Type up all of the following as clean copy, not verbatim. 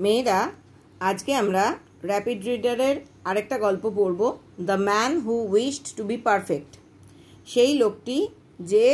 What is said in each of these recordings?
মেয়েরা আজকে আমরা র্যাপিড রিডারের আরেকটা গল্প পড়ব, the man who wished to be perfect. সেই লোকটি যে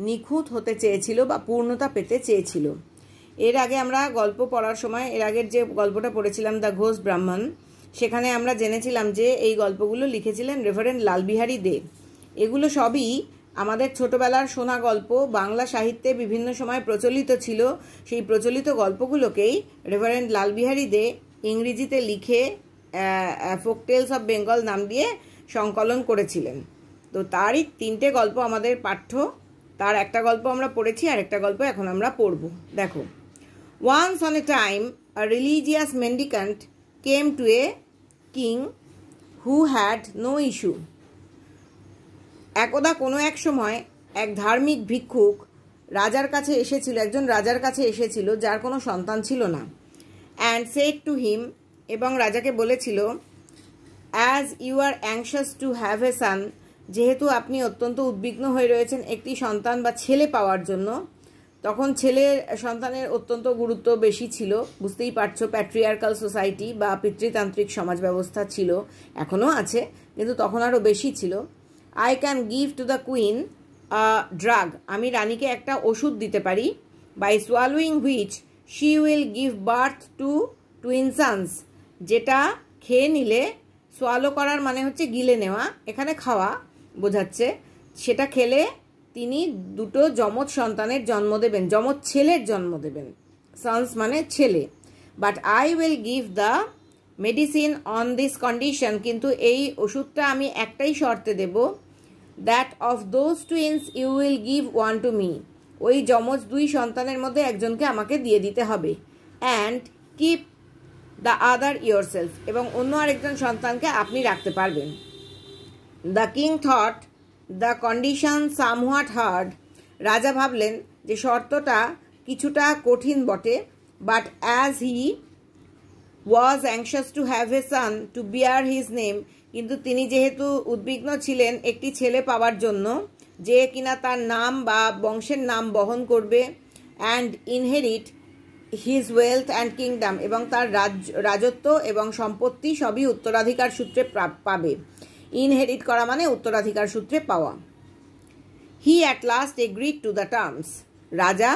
নিখুঁত হতে চেয়েছিল বা পূর্ণতা পেতে চেয়েছিল। এর আগে আমরা গল্প পড়ার সময় এর আগের যে গল্পটা পড়েছিলাম দ্য ঘোষ ব্রাহ্মণ, সেখানে আমরা জেনেছিলাম যে এই গল্পগুলো লিখেছিলেন রেভারেন্ড লালবিহারী দে। এগুলো সবই আমাদের ছোটবেলার শোনা গল্প, বাংলা সাহিত্যে বিভিন্ন সময় প্রচলিত ছিল। সেই প্রচলিত গল্পগুলোকেই রেভারেন্ড লালবিহারী দে ইংরেজিতে লিখে ফোক টেলস অফ বেঙ্গল নাম দিয়ে সংকলন করেছিলেন। তো তারই তিনটে গল্প আমাদের পাঠ্য। তার একটা গল্প আমরা পড়েছি, আর একটা গল্প এখন আমরা পড়ব। দেখো, once upon a time a religious mendicant came to a king who had no issue. একদা কোনো এক সময় এক ধার্মিক ভিক্ষুক রাজার কাছে এসেছিল, একজন রাজার কাছে এসেছিল যার কোনো সন্তান ছিল না। অ্যান্ড সেড টু হিম, এবং রাজাকে বলেছিল, as you are anxious to have a son, যেহেতু আপনি অত্যন্ত উদ্বিগ্ন হয়ে রয়েছেন একটি সন্তান বা ছেলে পাওয়ার জন্য। তখন ছেলের সন্তানের অত্যন্ত গুরুত্ব বেশি ছিল, বুঝতেই পারছো, প্যাট্রিয়ার্কাল সোসাইটি বা পিতৃতান্ত্রিক সমাজ ব্যবস্থা ছিল, এখনও আছে, কিন্তু তখন আরও বেশি ছিল। I can give to the queen drug, আমি রানীকে একটা ওষুধ দিতে পারি, by swallowing which she will give birth to twin sons, যেটা খেয়ে নিলে, সোয়ালো করার মানে হচ্ছে গিলে নেওয়া, এখানে খাওয়া বোঝাচ্ছে, সেটা খেলে তিনি দুটো যমজ সন্তানের জন্ম দেবেন, যমজ ছেলের জন্ম দেবেন, সন্স মানে ছেলে। But I will give the medicine on this condition, কিন্তু এই ওষুধটা আমি একটাই শর্তে দেব, that of those twins you will give one to me, ওই যমজ দুই সন্তানের মধ্যে একজনকে আমাকে দিয়ে দিতে হবে। And keep the other yourself, এবং অন্য আরেকজন সন্তানকে আপনি রাখতে পারবেন। The king thought the condition somewhat hard, রাজা ভাবলেন যে শর্তটা কিছুটা কঠিন বটে, but as he was anxious to have a son to bear his name, কিন্তু তিনি যেহেতু উদ্বিগ্ন ছিলেন একটি ছেলে পাওয়ার জন্য যে কিনা তার নাম বা বংশের নাম বহন করবে, and inherit his wealth and kingdom, এবং তার রাজত্ব এবং সম্পত্তি সবই উত্তরাধিকার সূত্রে পাবে। ইনহেরিট করা মানে উত্তরাধিকার সূত্রে পাওয়া। হি at last agreed to the terms, রাজা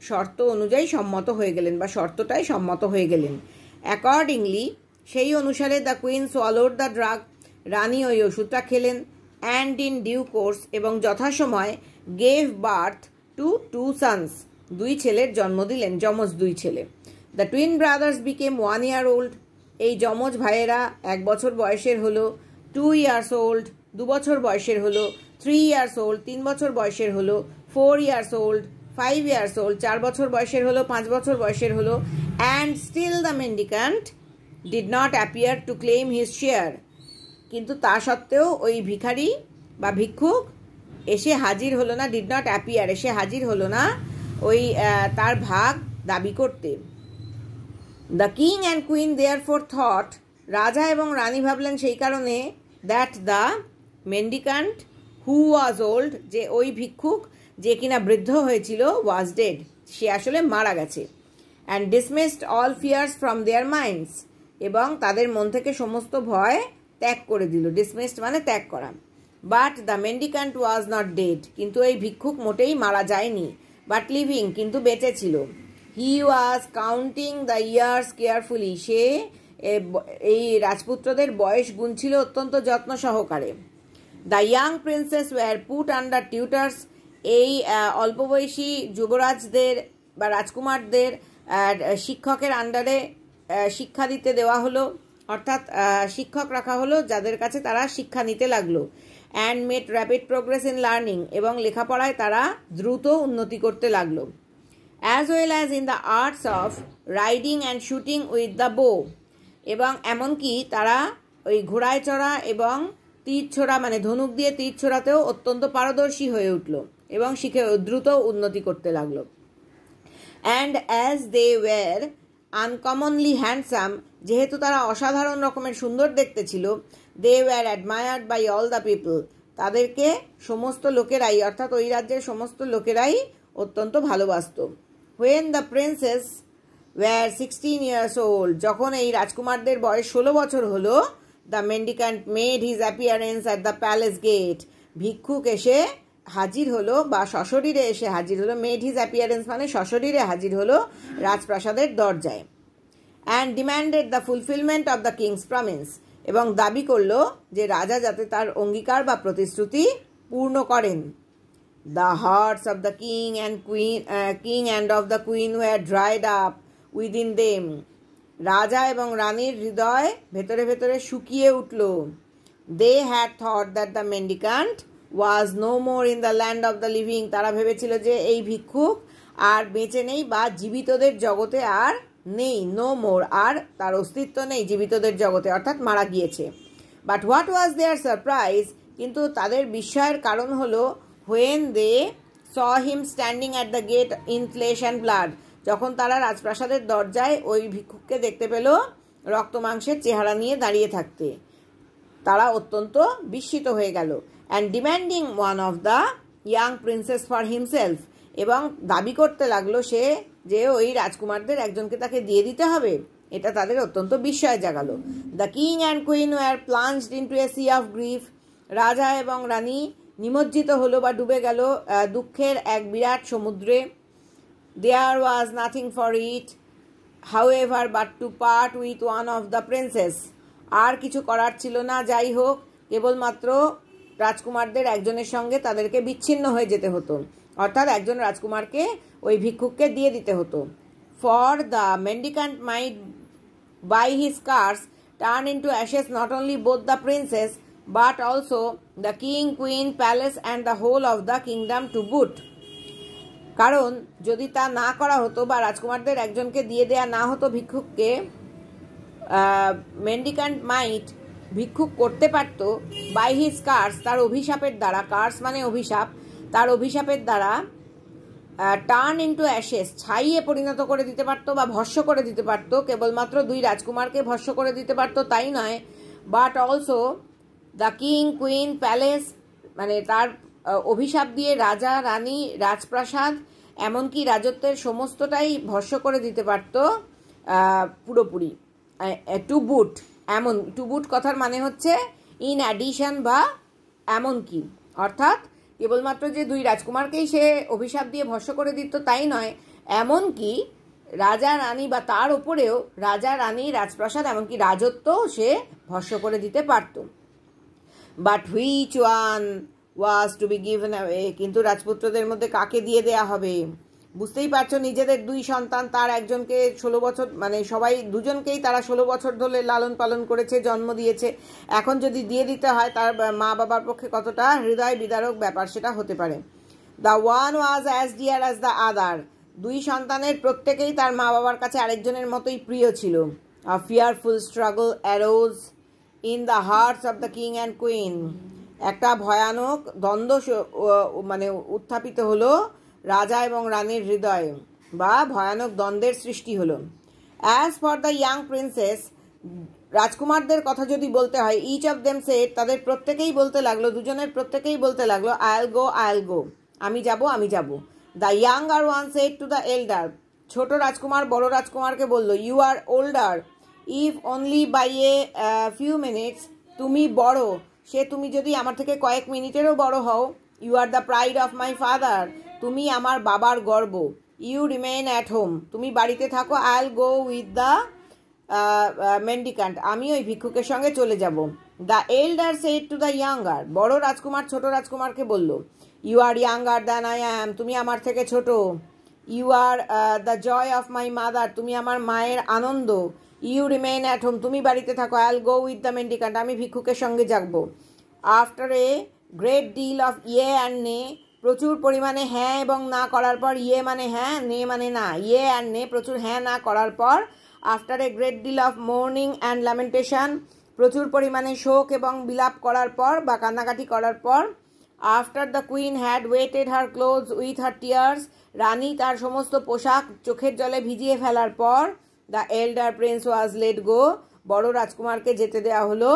শর্ত অনুযায়ী সম্মত হয়ে গেলেন বা শর্তটাই সম্মত হয়ে গেলেন। অ্যাকর্ডিংলি, সেই অনুসারে the queen swallowed the drug, রানী ওই ওষুধটা খেলেন। অ্যান্ড ইন ডিউ কোর্স, এবং যথাসময় gave birth to two sons, দুই ছেলের জন্ম দিলেন, যমজ দুই ছেলে। The twin brothers became 1 year old, এই যমজ ভাইয়েরা 1 বছর বয়সের হলো। 2 years old, 2 বছর বয়সের হলো। 3 years old, 3 বছর বয়সের হলো। 4 years old, 5 years old, 4 বছর বয়সের হলো, 5 বছর বয়সের হলো। And still the mendicant did not appear to claim his share, কিন্তু তা সত্ত্বেও ওই ভিখারি বা ভিক্ষুক এসে হাজির হলো না, ডিড নট অ্যাপিয়ার, এসে হাজির হলো না ওই তার ভাগ দাবি করতে। The king and queen therefore thought, রাজা এবং রানী ভাবলেন সেই কারণে, that the mendicant who was old, যে ওই ভিক্ষুক যে কিনা বৃদ্ধ হয়েছিল, ওয়াজ ডেড, সে আসলে মারা গেছে। And dismissed all fears from their minds, এবং তাদের মন থেকে সমস্ত ভয় ত্যাগ করে দিল। ডিসমিসড মানে ত্যাগ করা। But the mendicant was not dead, কিন্তু এই ভিক্ষুক মোটেই মারা যায়নি, বাট লিভিং, কিন্তু বেঁচে ছিল। He was counting the years carefully, সে এই রাজপুত্রদের বয়স গুনছিল অত্যন্ত যত্ন সহকারে। The young princes were put under tutors, এই অল্প বয়সী যুবরাজদের বা রাজকুমারদের শিক্ষকের আন্ডারে শিক্ষা দিতে দেওয়া হলো, অর্থাৎ শিক্ষক রাখা হলো যাদের কাছে তারা শিক্ষা নিতে লাগলো। And made rapid progress in learning, এবং লেখাপড়ায় তারা দ্রুত উন্নতি করতে লাগলো। As well as in the arts of riding and shooting with the বো, এবং এমনকি তারা ওই ঘোড়ায় চড়া এবং তীর ছোড়া মানে ধনুক দিয়ে তীর ছোড়াতেও অত্যন্ত পারদর্শী হয়ে উঠল এবং শিখে দ্রুত উন্নতি করতে লাগলো। And as they were uncommonly handsome, যেহেতু তারা অসাধারণ রকমের সুন্দর দেখতে ছিল, they were admired by all the people, তাদেরকে সমস্ত লোকেরাই, অর্থাৎ ওই রাজ্যের সমস্ত লোকেরাই অত্যন্ত ভালোবাসত। When the princess were 16 years old, যখন এই রাজকুমারদের বয়স 16 বছর হলো, the mendicant made his appearance at the palace gate. ভিক্ষুক এসে হাজির হলো বা সশরীরে এসে হাজির হলো, মেড হিজ অ্যাপিয়ারেন্স মানে সশরীরে হাজির হলো রাজপ্রাসাদের দরজায়। And demanded the fulfilment of the king's promise, এবং দাবি করলো যে রাজা যাতে তার অঙ্গীকার বা প্রতিশ্রুতি পূর্ণ করেন। The hearts of the king and of the queen were dried up within them, রাজা এবং রানীর হৃদয় ভেতরে ভেতরে শুকিয়ে উঠল। They had thought that the mendicant was no more in the land of the living, তারা ভেবেছিল যে এই ভিক্ষুক আর বেঁচে নেই বা জীবিতদের জগতে আর নেই, নো মোর, আর তার অস্তিত্ব নেই জীবিতদের জগতে, অর্থাৎ মারা গিয়েছে। But what was their surprise, কিন্তু তাদের বিস্ময়ের কারণ হলো when they saw him standing at the gate in flesh and blood, যখন তারা রাজপ্রাসাদের দরজায় ওই ভিক্ষুককে দেখতে পেল রক্ত মাংসের চেহারা নিয়ে দাঁড়িয়ে থাকতে, তারা অত্যন্ত বিস্মিত হয়ে গেল। And demanding one of the young princess for himself, এবং দাবি করতে লাগলো সে যে ওই রাজকুমারদের একজনকে তাকে দিয়ে দিতে হবে, এটা তাদের অত্যন্ত বিস্ময় জাগালো। The king and queen were plunged into a sea of grief, রাজা এবং রানী নিমজ্জিত হলো বা ডুবে গেল দুঃখের এক বিরাট সমুদ্রে। There was nothing for it however but to part with one of the princes, আর কিছু করার ছিল না, যাই হোক কেবলমাত্র রাজকুমারদের একজনের সঙ্গে তাদেরকে বিচ্ছিন্ন হয়ে যেতে হতো, অর্থাৎ একজন রাজকুমারকে ওই ভিক্ষুককে দিয়ে দিতে হতো। For the mendicant might by his curse turn into ashes not only both the princes but also the king, queen, palace and the whole of the kingdom to boot, কারণ যদি তা না করা হতো বা রাজকুমারদের একজনকে দিয়ে দেয়া না হতো ভিক্ষুককে, মেন্ডিকান্ট মাইট ভিক্ষুক করতে পারত বাই হিজ কার্স, তার অভিশাপের দ্বারা, কার্স মানে অভিশাপ, তার অভিশাপের দ্বারা টার্ন ইন্টু অ্যাশেস, ছাইয়ে পরিণত করে দিতে পারতো বা ভস্য করে দিতে পারতো, কেবলমাত্র দুই রাজকুমারকে ভস্য করে দিতে পারতো তাই নয়, but also the king, queen, palace, মানে তার অভিশাপ দিয়ে রাজা, রানী, রাজপ্রাসাদ, এমনকি রাজত্বের সমস্তটাই ভস্য করে দিতে পারতো পুরোপুরি। টু বুট, এমন, টু বুট কথার মানে হচ্ছে ইন অ্যাডিশন বা এমনকি, অর্থাৎ কেবলমাত্র যে দুই রাজকুমারকেই সে অভিশাপ দিয়ে ভস্য করে দিত তাই নয়, এমনকি রাজা রানী বা তার ওপরেও রাজা, রানী, রাজপ্রাসাদ, এমনকি রাজত্বও সে ভস্য করে দিতে পারত। But which one was to be given away, কিন্তু রাজপুত্রদের মধ্যে কাকে দিয়ে দেয়া হবে? বুঝতেই পারছো, নিজেদের দুই সন্তান, তার একজনকে 16 বছর, মানে সবাই দুজনকেই তারা 16 বছর ধরে লালন পালন করেছে, জন্ম দিয়েছে, এখন যদি দিয়ে দিতে হয় তার মা বাবার পক্ষে কতটা হৃদয় বিদারক ব্যাপার সেটা হতে পারে। The one was as dear as the other, দুই সন্তানের প্রত্যেকেই তার মা বাবার কাছে আরেকজনের মতোই প্রিয় ছিল। A fearful struggle arose in the hearts of the king and queen, একটা ভয়ানক দ্বন্দ্ব মানে উত্থাপিত হলো রাজা এবং রানীর হৃদয়ে, বা ভয়ানক দ্বন্দ্বের সৃষ্টি হলো। As for the young princes, রাজকুমারদের কথা যদি বলতে হয়, ইচ অফ দেম সেড, তাদের প্রত্যেকেই বলতে লাগলো, দুজনের প্রত্যেকেই বলতে লাগলো, আইল গো, আইল গো, আমি যাব, আমি যাব। The younger one said to the elder, ছোট রাজকুমার বড় রাজকুমারকে বলল, you are older if only by a few minutes, তুমি বড়, সে তুমি যদি আমার থেকে কয়েক মিনিটেরও বড় হও। You are the pride of my father, তুমি আমার বাবার গর্ব। ইউ রিমেইন অ্যাট হোম, তুমি বাড়িতে থাকো। আইল গো উইথ দ্য মেন্ডিকান্ট, আমি ওই ভিক্ষুকের সঙ্গে চলে যাব। The elder said to the younger, বড় রাজকুমার ছোট রাজকুমারকে বলল, you are younger than I am, তুমি আমার থেকে ছোট। You are the joy of my mother, তুমি আমার মায়ের আনন্দ। ইউ রিমেইন অ্যাট হোম, তুমি বাড়িতে থাকো। আইল গো উইথ দ্য মেন্ডিকান্ট, আমি ভিক্ষুকের সঙ্গে যাবো। After a great deal of yea and nay, প্রচুর পরিমাণে হ্যাঁ এবং না করার পর, ইয়ে মানে হ্যাঁ, নে মানে না, ইয়ে অ্যান্ড নে, প্রচুর হ্যাঁ না করার পর, after a great deal of mourning and lamentation, প্রচুর পরিমাণে শোক এবং বিলাপ করার পর বা কান্নাকাটি করার পর, after the queen had wetted her clothes with her tears, রানী তার সমস্ত পোশাক চোখের জলে ভিজিয়ে ফেলার পর, the elder prince was let go, বড় রাজকুমারকে যেতে দেওয়া হলো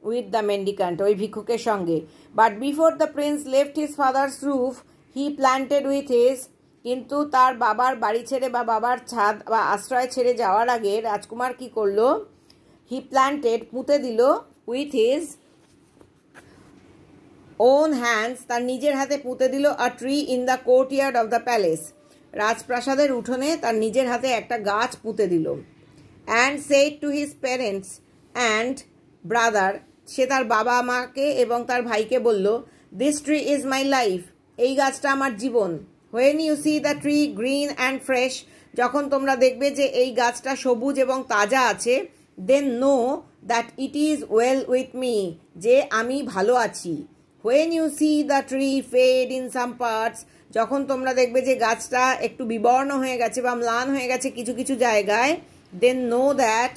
উইথ দ্য মেন্ডিকান্ট, ওই ভিক্ষুকের সঙ্গে। But before the prince left his father's roof he planted with his কিন্তু তার বাবার বাড়ি ছেড়ে বা বাবার ছাদ বা আশ্রয় ছেড়ে যাওয়ার আগে রাজকুমার কি করলো, হি প্ল্যান্টেড, পুঁতে দিল, উইথ হিজ ওন হ্যান্ডস, তার নিজের হাতে পুঁতে দিল, a tree in the courtyard of the palace, রাজপ্রাসাদের উঠোনে তার নিজের হাতে একটা গাছ পুঁতে দিল। And said to his parents and brother, সে তার বাবা মাকে এবং তার ভাইকে বলল, this tree is my life, এই গাছটা আমার জীবন। When you see the tree green and fresh, যখন তোমরা দেখবে যে এই গাছটা সবুজ এবং তাজা আছে, then know that it is well with me, যে আমি ভালো আছি। When you see the tree fade in some parts, যখন তোমরা দেখবে যে গাছটা একটু বিবর্ণ হয়ে গেছে বা ম্লান হয়ে গেছে কিছু কিছু জায়গায়, then know that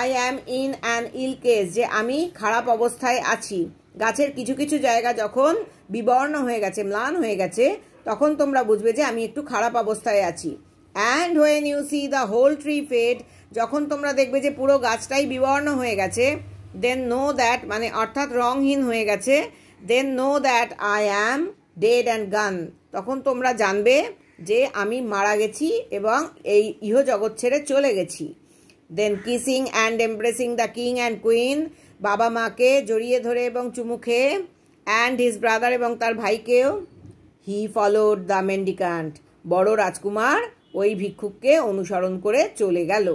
I am in an ill case, যে আমি খারাপ অবস্থায় আছি। গাছের কিছু কিছু জায়গা যখন বিবর্ণ হয়ে গেছে, ম্লান হয়ে গেছে, তখন তোমরা বুঝবে যে আমি একটু খারাপ অবস্থায় আছি। And when you see the whole tree fade, যখন তোমরা দেখবে যে পুরো গাছটাই বিবর্ণ হয়ে গেছে, দেন নো দ্যাট, মানে অর্থাৎ রংহীন হয়ে গেছে, then know that I am dead and gone, তখন তোমরা জানবে যে আমি মারা গেছি এবং এই ইহজগৎ ছেড়ে চলে গেছি। Then kissing and embracing the king and queen, বাবা মাকে জড়িয়ে ধরে এবং চুমু খেয়ে, অ্যান্ড হিজ ব্রাদার, এবং তার ভাইকেও, হি ফলোড দ্য মেন্ডিকান্ট, বড় রাজকুমার ওই ভিক্ষুককে অনুসরণ করে চলে গেল।